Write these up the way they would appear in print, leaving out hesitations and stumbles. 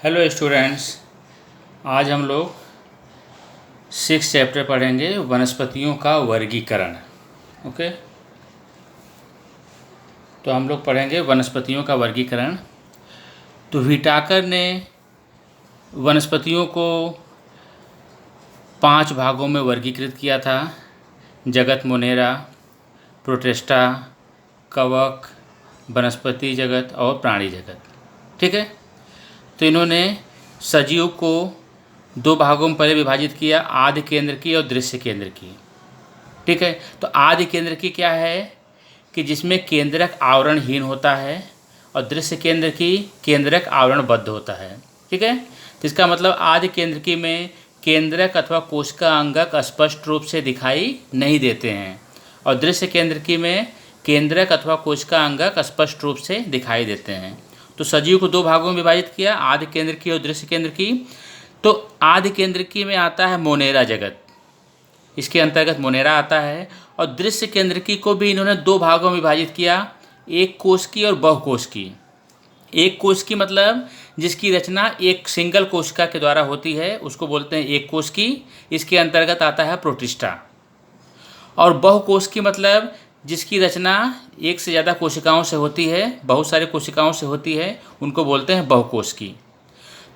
Hello students, आज हम लोग 6 चैप्टर पढ़ेंगे वनस्पतियों का वर्गीकरण। ओके, तो हम लोग पढ़ेंगे वनस्पतियों का वर्गीकरण। तो व्हिटाकर ने वनस्पतियों को 5 भागों में वर्गीकृत किया था: जगत मोनेरा, प्रोटिस्टा, कवक, वनस्पति जगत और प्राणी जगत। ठीक है, तो इन्होंने सजीव को 2 भागों में पहले विभाजित किया, आदि केंद्र की और दृश्य केंद्र की। ठीक है, तो आदि केंद्र की क्या है कि जिसमें केंद्रक आवरणहीन होता है, और दृश्य केंद्र की केंद्रक आवरणबद्ध होता है। ठीक है, तो इसका मतलब आदि केंद्र की में केंद्रक अथवा कोशिका अंगक स्पष्ट रूप से दिखाई नहीं देते हैं, और दृश्य केंद्र की में केंद्रक अथवा कोशिका अंगक स्पष्ट रूप से दिखाई देते हैं। तो सजीव को 2 भागों में विभाजित किया, आदि केंद्र की और दृश्य केंद्र की। तो आदि केंद्र की में आता है मोनेरा जगत, इसके अंतर्गत मोनेरा आता है। और दृश्य केंद्र की को भी इन्होंने 2 भागों में विभाजित किया, एक कोश की और बहुकोश की। एक कोश की मतलब जिसकी रचना एक सिंगल कोशिका के द्वारा होती है, उसको बोलते हैं एक कोश की। इसके अंतर्गत आता है प्रोटिस्टा। और बहुकोश की मतलब जिसकी रचना एक से ज़्यादा कोशिकाओं से होती है, बहुत सारे कोशिकाओं से होती है, उनको बोलते हैं बहुकोश की।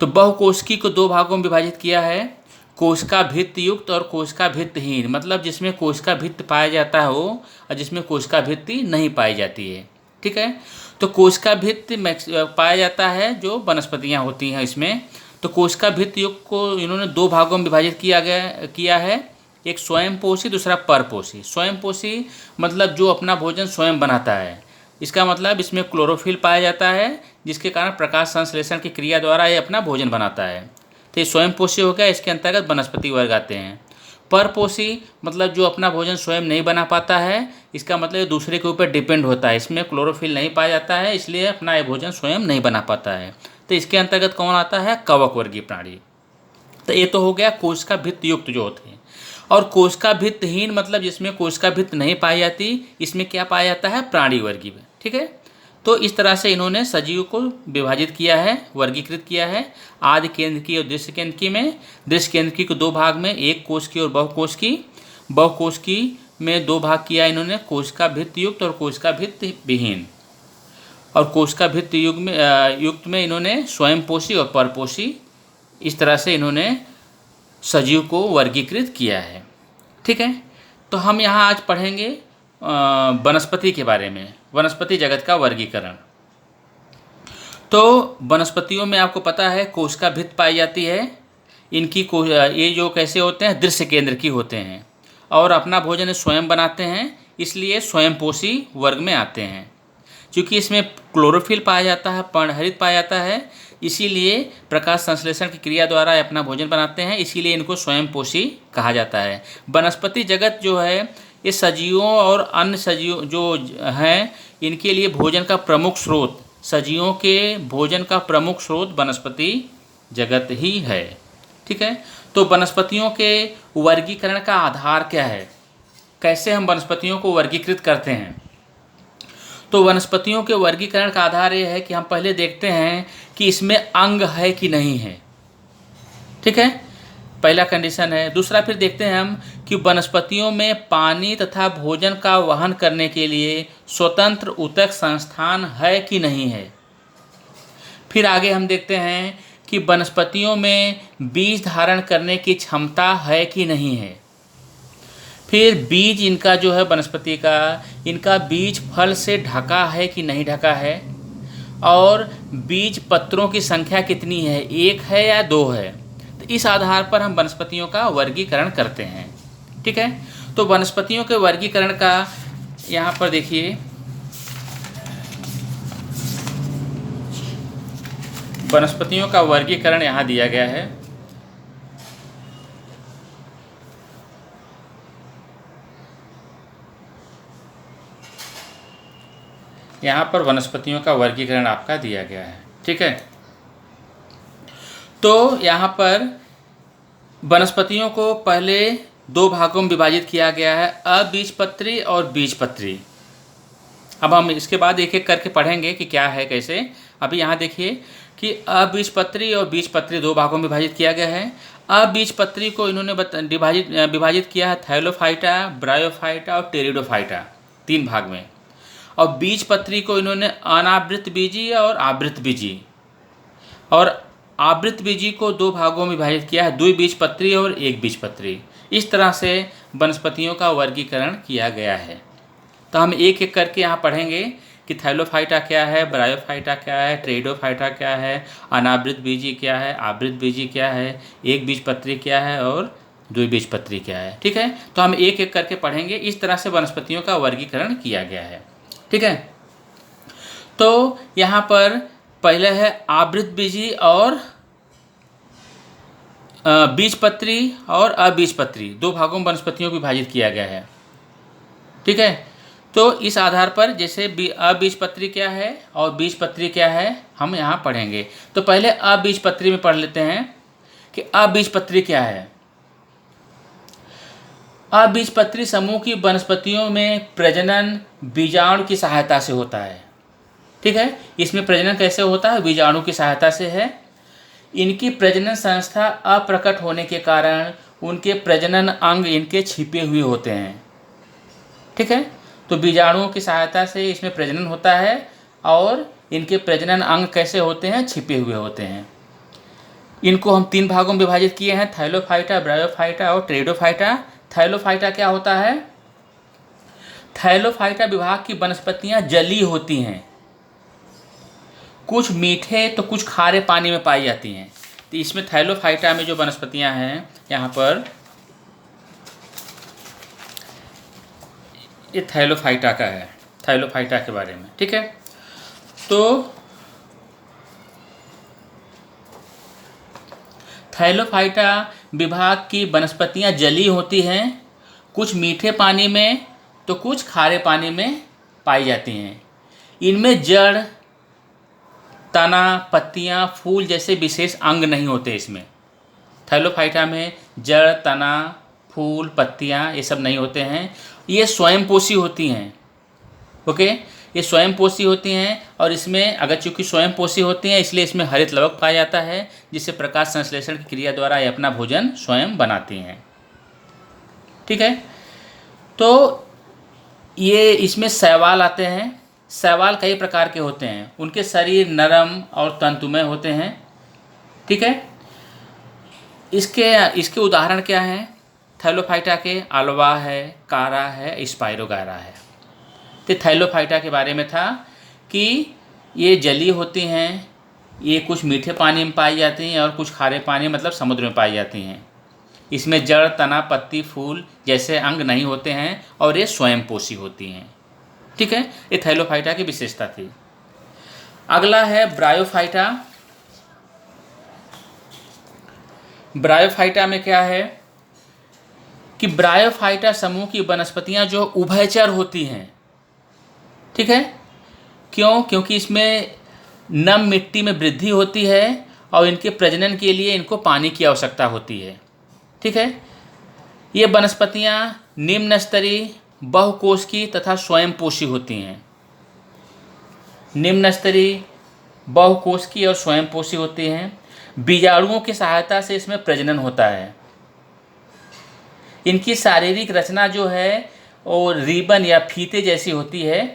तो बहुकोशिकी को 2 भागों में विभाजित किया है, कोशिका भित्ति युक्त और कोशिका भित्तिहीन। मतलब जिसमें कोशिका भित्ति पाया जाता है वो, और जिसमें कोशिका भित्ति नहीं पाई जाती है। ठीक है, तो कोशिका भित्ति पाया जाता है जो वनस्पतियाँ होती हैं इसमें। तो कोशिका भित्ति युक्त को इन्होंने 2 भागों में विभाजित किया है, एक स्वयंपोषी, दूसरा परपोषी। स्वयंपोषी मतलब जो अपना भोजन स्वयं बनाता है। इसका मतलब इसमें क्लोरोफिल पाया जाता है, जिसके कारण प्रकाश संश्लेषण की क्रिया द्वारा ये अपना भोजन बनाता है। तो ये स्वयंपोषी हो गया, इसके अंतर्गत वनस्पति वर्ग आते हैं। परपोषी मतलब जो अपना भोजन स्वयं नहीं बना पाता है, इसका मतलब ये दूसरे के ऊपर डिपेंड होता है, इसमें क्लोरोफिल नहीं पाया जाता है, इसलिए अपना ये भोजन स्वयं नहीं बना पाता है। तो इसके अंतर्गत कौन आता है? कवक वर्गीय प्राणी। तो ये तो हो गया कोशिका भित्ति युक्त जो होते हैं। और कोशिका भित्तिहीन मतलब जिसमें कोशिका भित्ति नहीं पाई जाती, इसमें क्या पाया जाता है? प्राणी वर्गीय में। ठीक है, तो इस तरह से इन्होंने सजीव को विभाजित किया है, वर्गीकृत किया है, आदि केंद्र की और दृश्य केंद्र की में। दृश्य केंद्र की को 2 भाग में, एक कोश की और बहुकोश की। बहुकोश की में 2 भाग किया इन्होंने, कोशिका भित्ति युक्त और कोशिका भित्ति विहीन। और कोशिका भित्ति युक्त में इन्होंने स्वयंपोषी और परपोषी, इस तरह से इन्होंने सजीव को वर्गीकृत किया है। ठीक है, तो हम यहाँ आज पढ़ेंगे वनस्पति के बारे में, वनस्पति जगत का वर्गीकरण। तो वनस्पतियों में आपको पता है कोशिका भित्ति पाई जाती है। इनकी ये जो कैसे होते हैं? दृश्य केंद्र की होते हैं, और अपना भोजन स्वयं बनाते हैं, इसलिए स्वयंपोषी वर्ग में आते हैं। क्योंकि इसमें क्लोरोफिल पाया जाता है, पर्णहरित पाया जाता है, इसीलिए प्रकाश संश्लेषण की क्रिया द्वारा अपना भोजन बनाते हैं, इसीलिए इनको स्वयंपोषी कहा जाता है। वनस्पति जगत जो है ये सजीवों और अन्य सजीव जो हैं इनके लिए भोजन का प्रमुख स्रोत, सजीवों के भोजन का प्रमुख स्रोत वनस्पति जगत ही है। ठीक है, तो वनस्पतियों के वर्गीकरण का आधार क्या है? कैसे हम वनस्पतियों को वर्गीकृत करते हैं? तो वनस्पतियों के वर्गीकरण का आधार ये है कि हम पहले देखते हैं कि इसमें अंग है कि नहीं है। ठीक है, पहला कंडीशन है। दूसरा फिर देखते हैं हम कि वनस्पतियों में पानी तथा भोजन का वहन करने के लिए स्वतंत्र ऊतक संस्थान है कि नहीं है। फिर आगे हम देखते हैं कि वनस्पतियों में बीज धारण करने की क्षमता है कि नहीं है। फिर बीज इनका जो है वनस्पति का, इनका बीज फल से ढका है कि नहीं ढका है, और बीज पत्रों की संख्या कितनी है, 1 है या 2 है। तो इस आधार पर हम वनस्पतियों का वर्गीकरण करते हैं। ठीक है, तो वनस्पतियों के वर्गीकरण का यहाँ पर देखिए, वनस्पतियों का वर्गीकरण यहाँ दिया गया है। यहाँ पर वनस्पतियों का वर्गीकरण आपका दिया गया है। ठीक है, तो यहाँ पर वनस्पतियों को पहले 2 भागों में विभाजित किया गया है, अबीजपत्री और बीजपत्री। अब हम इसके बाद एक एक करके पढ़ेंगे कि क्या है कैसे। अभी यहाँ देखिए, कि अबीजपत्री और बीजपत्री दो भागों में विभाजित किया गया है। अबीजपत्री को इन्होंने विभाजित किया है थैलोफाइटा, ब्रायोफाइटा और टेरिडोफाइटा, 3 भाग में। और बीजपत्री को इन्होंने अनावृत बीजी और आवृत बीजी, और आवृत बीजी को 2 भागों में विभाजित किया है, द्विबीजपत्री और एक बीजपत्री। इस तरह से वनस्पतियों का वर्गीकरण किया गया है। तो हम एक एक करके यहाँ पढ़ेंगे कि थैलोफाइटा क्या है, ब्रायोफाइटा क्या है, टेरिडोफाइटा क्या है, अनावृत बीजी क्या है, आवृत बीजी क्या है, एक बीजपत्री क्या है और द्विबीजपत्री क्या है। ठीक है, तो हम एक एक करके पढ़ेंगे। इस तरह से वनस्पतियों का वर्गीकरण किया गया है। ठीक है, तो यहाँ पर पहले है आवृत बीजी और बीजपत्री और अबीजपत्री, 2 भागों में वनस्पतियों को विभाजित किया गया है। ठीक है, तो इस आधार पर जैसे अबीजपत्री क्या है और बीजपत्री क्या है हम यहाँ पढ़ेंगे। तो पहले अबीजपत्री में पढ़ लेते हैं कि अबीजपत्री क्या है। अबीजपत्री समूह की वनस्पतियों में प्रजनन बीजाणु की सहायता से होता है। ठीक है, इसमें प्रजनन कैसे होता है? बीजाणु की सहायता से है। इनकी प्रजनन संस्था अप्रकट होने के कारण उनके प्रजनन अंग इनके छिपे हुए होते हैं। ठीक है, तो बीजाणुओं की सहायता से इसमें प्रजनन होता है और इनके प्रजनन अंग कैसे होते हैं? छिपे हुए होते हैं। इनको हम 3 भागों में विभाजित किए हैं, थैलोफाइटा, ब्रायोफाइटा और टेरिडोफाइटा। थैलोफाइटा क्या होता है? थैलोफाइटा विभाग की वनस्पतियां जलीय होती हैं, कुछ मीठे तो कुछ खारे पानी में पाई जाती हैं। तो इसमें थैलोफाइटा में जो वनस्पतियां हैं, यहाँ पर ये थैलोफाइटा का है, थैलोफाइटा के बारे में। ठीक है, तो थैलोफाइटा विभाग की वनस्पतियां जलीय होती हैं, कुछ मीठे पानी में तो कुछ खारे पानी में पाई जाती हैं। इनमें जड़, तना, पत्तियां, फूल जैसे विशेष अंग नहीं होते। इसमें थैलोफाइटा में जड़, तना, फूल, पत्तियां ये सब नहीं होते हैं। ये स्वयंपोषी होती हैं। ओके, ये स्वयंपोषी होती हैं और इसमें अगर चूँकि स्वयंपोषी होती हैं इसलिए इसमें हरित लवक पाया जाता है, जिससे प्रकाश संश्लेषण की क्रिया द्वारा ये अपना भोजन स्वयं बनाती हैं। ठीक है, तो ये इसमें शैवाल आते हैं। शैवाल कई प्रकार के होते हैं, उनके शरीर नरम और तंतुमय होते हैं। ठीक है, इसके उदाहरण क्या हैं? थैलोफाइटा के अल्वा है, कारा है, स्पाइरोगायरा है। तो थैलोफाइटा के बारे में था कि ये जलीय होती हैं, ये कुछ मीठे पानी में पाई जाती हैं और कुछ खारे पानी मतलब समुद्र में पाई जाती हैं। इसमें जड़, तना, पत्ती, फूल जैसे अंग नहीं होते हैं और ये स्वयंपोषी होती हैं। ठीक है, ये थैलोफाइटा की विशेषता थी। अगला है ब्रायोफाइटा। ब्रायोफाइटा में क्या है कि ब्रायोफाइटा समूह की वनस्पतियां जो उभयचर होती हैं। ठीक है, क्यों? क्योंकि इसमें नम मिट्टी में वृद्धि होती है और इनके प्रजनन के लिए इनको पानी की आवश्यकता होती है। ठीक है, ये वनस्पतियां निम्न स्तरीय, बहुकोशिकीय तथा स्वयंपोषी होती हैं। निम्न स्तरीय, बहुकोशिकीय और स्वयंपोषी होती हैं। बीजाणुओं की सहायता से इसमें प्रजनन होता है। इनकी शारीरिक रचना जो है वो रिबन या फीते जैसी होती है।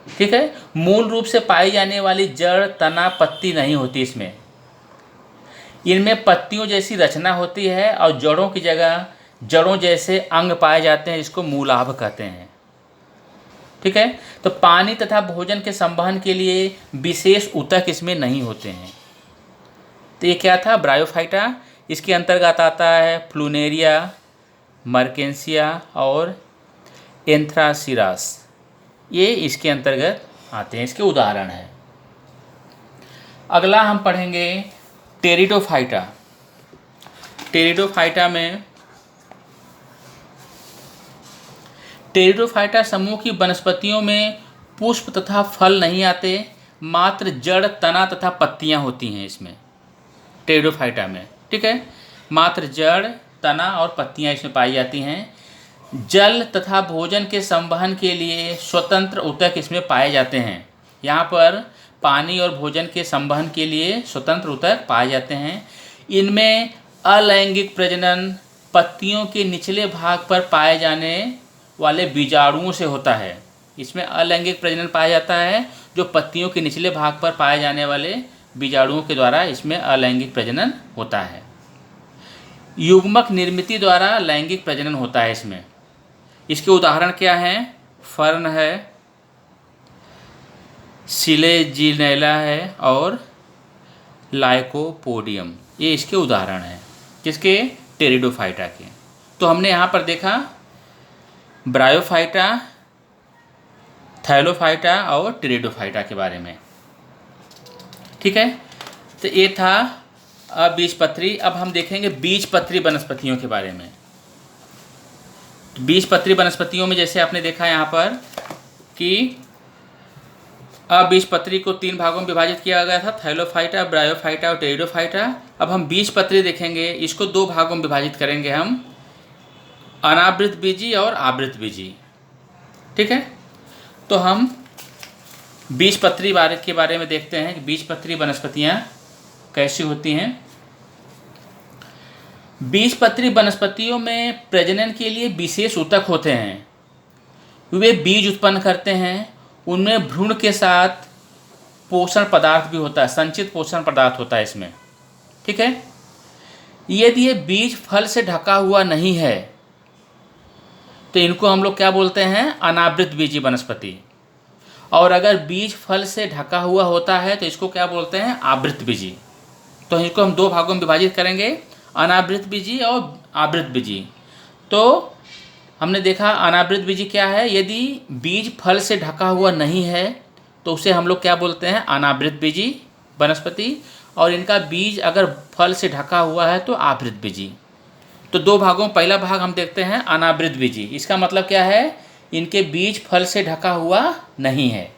ठीक है, मूल रूप से पाई जाने वाली जड़, तना, पत्ती नहीं होती इसमें। इनमें पत्तियों जैसी रचना होती है और जड़ों की जगह जड़ों जैसे अंग पाए जाते हैं, जिसको मूलाभ कहते हैं। ठीक है, तो पानी तथा भोजन के संवहन के लिए विशेष ऊतक इसमें नहीं होते हैं। तो ये क्या था? ब्रायोफाइटा। इसके अंतर्गत आता है प्लूनेरिया, मर्केंसिया और एंथ्रासिरास, ये इसके अंतर्गत आते हैं, इसके उदाहरण हैं। अगला हम पढ़ेंगे टेरिडोफाइटा। टेरिडोफाइटा समूह की वनस्पतियों में पुष्प तथा फल नहीं आते, मात्र जड़, तना तथा पत्तियां होती हैं इसमें, टेरिडोफाइटा में। ठीक है, मात्र जड़, तना और पत्तियां इसमें पाई जाती हैं। जल तथा भोजन के संवहन के लिए स्वतंत्र ऊतक इसमें पाए जाते हैं। यहाँ पर पानी और भोजन के संवहन के लिए स्वतंत्र ऊतक पाए जाते हैं। इनमें अलैंगिक प्रजनन पत्तियों के निचले भाग पर पाए जाने वाले बीजाणुओं से होता है। इसमें अलैंगिक प्रजनन पाया जाता है जो पत्तियों के निचले भाग पर पाए जाने वाले बीजाणुओं के द्वारा इसमें अलैंगिक प्रजनन होता है। युग्मक निर्मिति द्वारा लैंगिक प्रजनन होता है इसमें। इसके उदाहरण क्या हैं? फर्न है, सिलेजिनेला है और लाइकोपोडियम, ये इसके उदाहरण हैं। किसके? टेरिडोफाइटा के। तो हमने यहाँ पर देखा ब्रायोफाइटा, थैलोफाइटा और टेरिडोफाइटा के बारे में। ठीक है, तो ये था अबीजपत्री। अब हम देखेंगे बीजपत्री वनस्पतियों के बारे में। बीजपत्री वनस्पतियों में जैसे आपने देखा यहाँ पर कि अबीजपत्री को 3 भागों में विभाजित किया गया था, थैलोफाइटा, ब्रायोफाइटा और टेरिडोफाइटा। अब हम बीजपत्री देखेंगे, इसको 2 भागों में विभाजित करेंगे हम, अनावृत बीजी और आवृत बीजी। ठीक है, तो हम बीजपत्री के बारे में देखते हैं कि बीजपत्री वनस्पतियाँ कैसी होती हैं। बीजपत्री वनस्पतियों में प्रजनन के लिए विशेष ऊतक होते हैं। वे बीज उत्पन्न करते हैं। उनमें भ्रूण के साथ पोषण पदार्थ भी होता है, संचित पोषण पदार्थ होता है इसमें। ठीक है, यदि ये बीज फल से ढका हुआ नहीं है तो इनको हम लोग क्या बोलते हैं? अनावृत बीजी वनस्पति। और अगर बीज फल से ढका हुआ होता है तो इसको क्या बोलते हैं? आवृत बीजी। तो इसको हम 2 भागों में विभाजित करेंगे, अनावृत बीजी और आवृत बीजी। तो हमने देखा अनावृत बीजी क्या है? यदि बीज फल से ढका हुआ नहीं है तो उसे हम लोग क्या बोलते हैं? अनावृत बीजी वनस्पति। और इनका बीज अगर फल से ढका हुआ है तो आवृत बीजी। तो 2 भागों, पहला भाग हम देखते हैं अनावृत बीजी। इसका मतलब क्या है? इनके बीज फल से ढका हुआ नहीं है।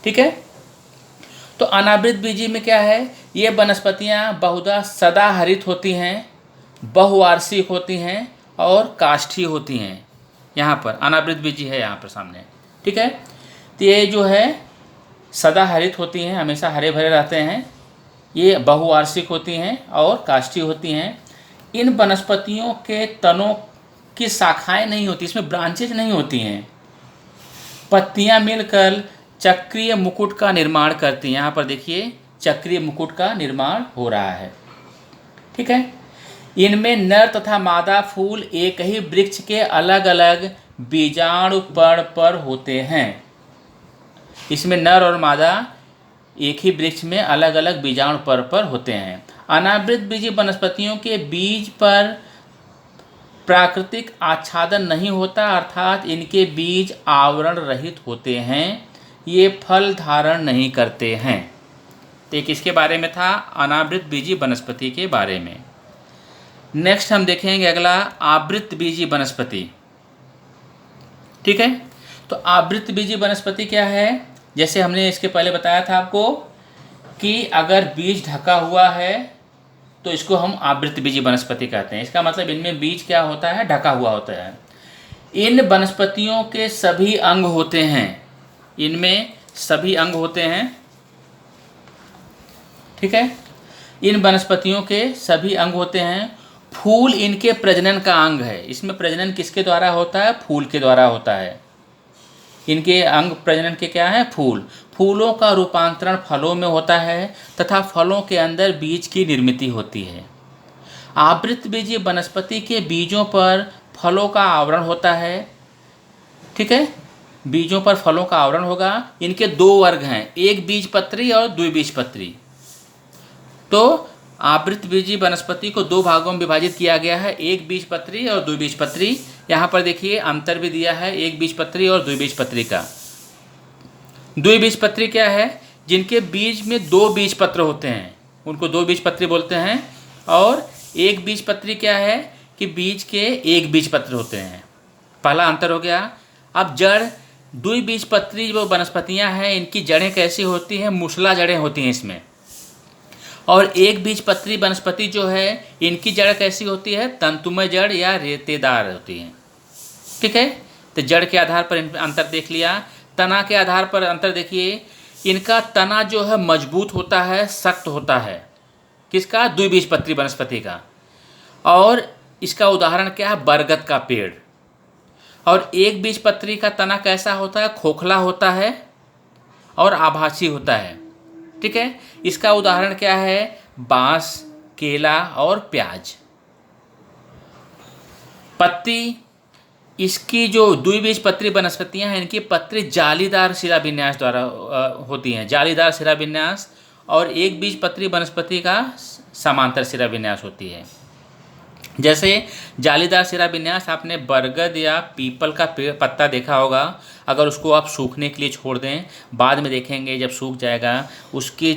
ठीक है, तो अनावृत बीजी में क्या है? ये वनस्पतियाँ बहुधा सदाहरित होती हैं, बहुवार्षिक होती हैं और काष्ठीय होती हैं। यहाँ पर अनावृत बीजी है यहाँ पर सामने। ठीक है, तो ये जो है सदाहरित होती हैं, हमेशा हरे भरे रहते हैं। ये बहुवार्षिक होती हैं और काष्ठीय होती हैं। इन वनस्पतियों के तनों की शाखाएं नहीं होती, इसमें ब्रांचेज नहीं होती हैं। पत्तियां मिलकर चक्रीय मुकुट का निर्माण करती हैं। यहाँ पर देखिए चक्रीय मुकुट का निर्माण हो रहा है। ठीक है, इनमें नर तथा मादा फूल एक ही वृक्ष के अलग अलग बीजाणु पर्ण पर होते हैं। इसमें नर और मादा एक ही वृक्ष में अलग अलग बीजाणु पर्ण पर होते हैं। अनावृत बीजी वनस्पतियों के बीज पर प्राकृतिक आच्छादन नहीं होता, अर्थात इनके बीज आवरण रहित होते हैं। ये फल धारण नहीं करते हैं। तो एक इसके बारे में था, अनावृत बीजी वनस्पति के बारे में। नेक्स्ट हम देखेंगे अगला आवृत बीजी वनस्पति। ठीक है, तो आवृत बीजी वनस्पति क्या है? जैसे हमने इसके पहले बताया था आपको कि अगर बीज ढका हुआ है तो इसको हम आवृत बीजी वनस्पति कहते हैं। इसका मतलब इनमें बीज क्या होता है? ढका हुआ होता है। इन वनस्पतियों के सभी अंग होते हैं, इनमें सभी अंग होते हैं। ठीक है, इन वनस्पतियों के सभी अंग होते हैं। फूल इनके प्रजनन का अंग है। इसमें प्रजनन किसके द्वारा होता है? फूल के द्वारा होता है। इनके अंग प्रजनन के क्या है? फूल। फूलों का रूपांतरण फलों में होता है तथा फलों के अंदर बीज की निर्मिति होती है। आवृत बीजी वनस्पति के बीजों पर फलों का आवरण होता है। ठीक है, बीजों पर फलों का आवरण होगा। इनके 2 वर्ग हैं, एक बीजपत्री और द्विबीजपत्री। तो आवृत बीजी वनस्पति को 2 भागों में विभाजित किया गया है, एक बीजपत्री और द्विबीजपत्री। यहाँ पर देखिए अंतर भी दिया है एक बीजपत्री और द्विबीजपत्री का। द्विबीजपत्री क्या है? जिनके बीज में 2 बीजपत्र होते हैं उनको 2 बीजपत्री बोलते हैं। और एक बीजपत्री क्या है? कि बीज के 1 बीजपत्र होते हैं। पहला अंतर हो गया। अब जड़, द्विबीजपत्री जो वनस्पतियाँ हैं इनकी जड़ें कैसी होती हैं? मूसला जड़ें होती हैं इसमें। और एक बीजपत्री वनस्पति जो है इनकी जड़ कैसी होती है? तंतुमय जड़ या रेतेदार होती है। ठीक है, तो जड़ के आधार पर अंतर देख लिया। तना के आधार पर अंतर देखिए, इनका तना जो है मजबूत होता है, सख्त होता है। किसका? द्विबीजपत्री वनस्पति का। और इसका उदाहरण क्या है? बरगद का पेड़। और एक बीजपत्री का तना कैसा होता है? खोखला होता है और आभासी होता है। ठीक है, इसका उदाहरण क्या है? बांस, केला और प्याज। पत्ती, इसकी जो द्विबीजपत्री वनस्पतियां हैं, इनकी पत्ती जालीदार शिराविन्यास द्वारा होती हैं, जालीदार शिराविन्यास। और एक बीजपत्री वनस्पति का समांतर शिराविन्यास होती है। जैसे जालीदार शिराविन्यास आपने बरगद या पीपल का पत्ता देखा होगा। अगर उसको आप सूखने के लिए छोड़ दें, बाद में देखेंगे जब सूख जाएगा उसकी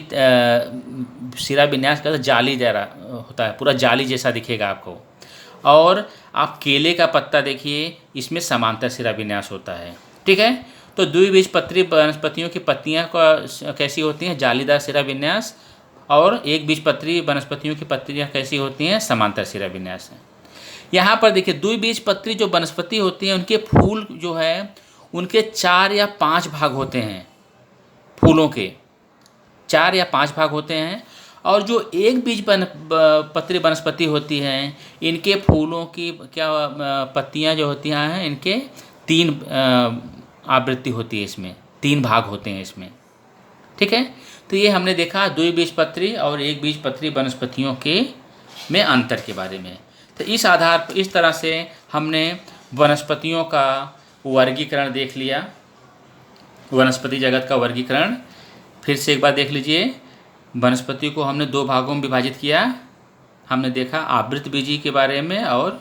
शिराविन्यास का जाली जैसा होता है, पूरा जाली जैसा दिखेगा आपको। और आप केले का पत्ता देखिए, इसमें समांतर शिराविन्यास होता है। ठीक है, तो द्विबीजपत्री वनस्पतियों की पत्तियां कैसी होती हैं? जालीदार शिराविन्यास। और एक बीजपत्री वनस्पतियों की पत्तियां कैसी होती हैं? समांतर शिराविन्यास है। यहाँ पर देखिए, द्विबीजपत्री जो वनस्पति होती है, उनके फूल जो है उनके 4 या 5 भाग होते हैं। फूलों के 4 या 5 भाग होते हैं। और जो एक बीजपत्री वनस्पति होती हैं, इनके फूलों की पत्तियां जो होती हैं, इनके 3 आवृत्ति होती है, इसमें 3 भाग होते हैं इसमें। ठीक है, तो ये हमने देखा द्विबीजपत्री और एक बीजपत्री वनस्पतियों के में अंतर के बारे में। तो इस तरह से हमने वनस्पतियों का वर्गीकरण देख लिया, वनस्पति जगत का वर्गीकरण। फिर से एक बार देख लीजिए, वनस्पति को हमने 2 भागों में विभाजित किया। हमने देखा आवृतबीजी के बारे में और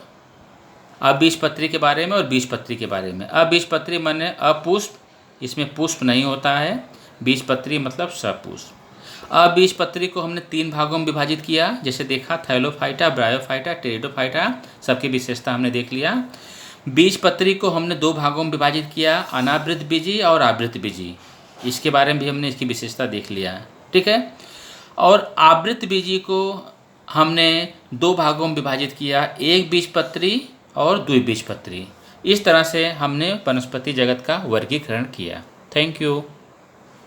अबीजपत्री के बारे में और बीजपत्री के बारे में। अबीजपत्री माने अपुष्प, इसमें पुष्प नहीं होता है। बीजपत्री मतलब सपुष्प। अबीजपत्री को हमने 3 भागों में विभाजित किया, जैसे देखा थैलोफाइटा, ब्रायोफाइटा, टेरिडोफाइटा, सबकी विशेषता हमने देख लिया। बीजपत्री को हमने 2 भागों में विभाजित किया, अनावृतबीजी और आवृतबीजी। इसके बारे में भी हमने इसकी विशेषता देख लिया। ठीक है, और आवृतबीजी को हमने 2 भागों में विभाजित किया, एक बीजपत्री और द्विबीजपत्री। इस तरह से हमने वनस्पति जगत का वर्गीकरण किया। Thank you.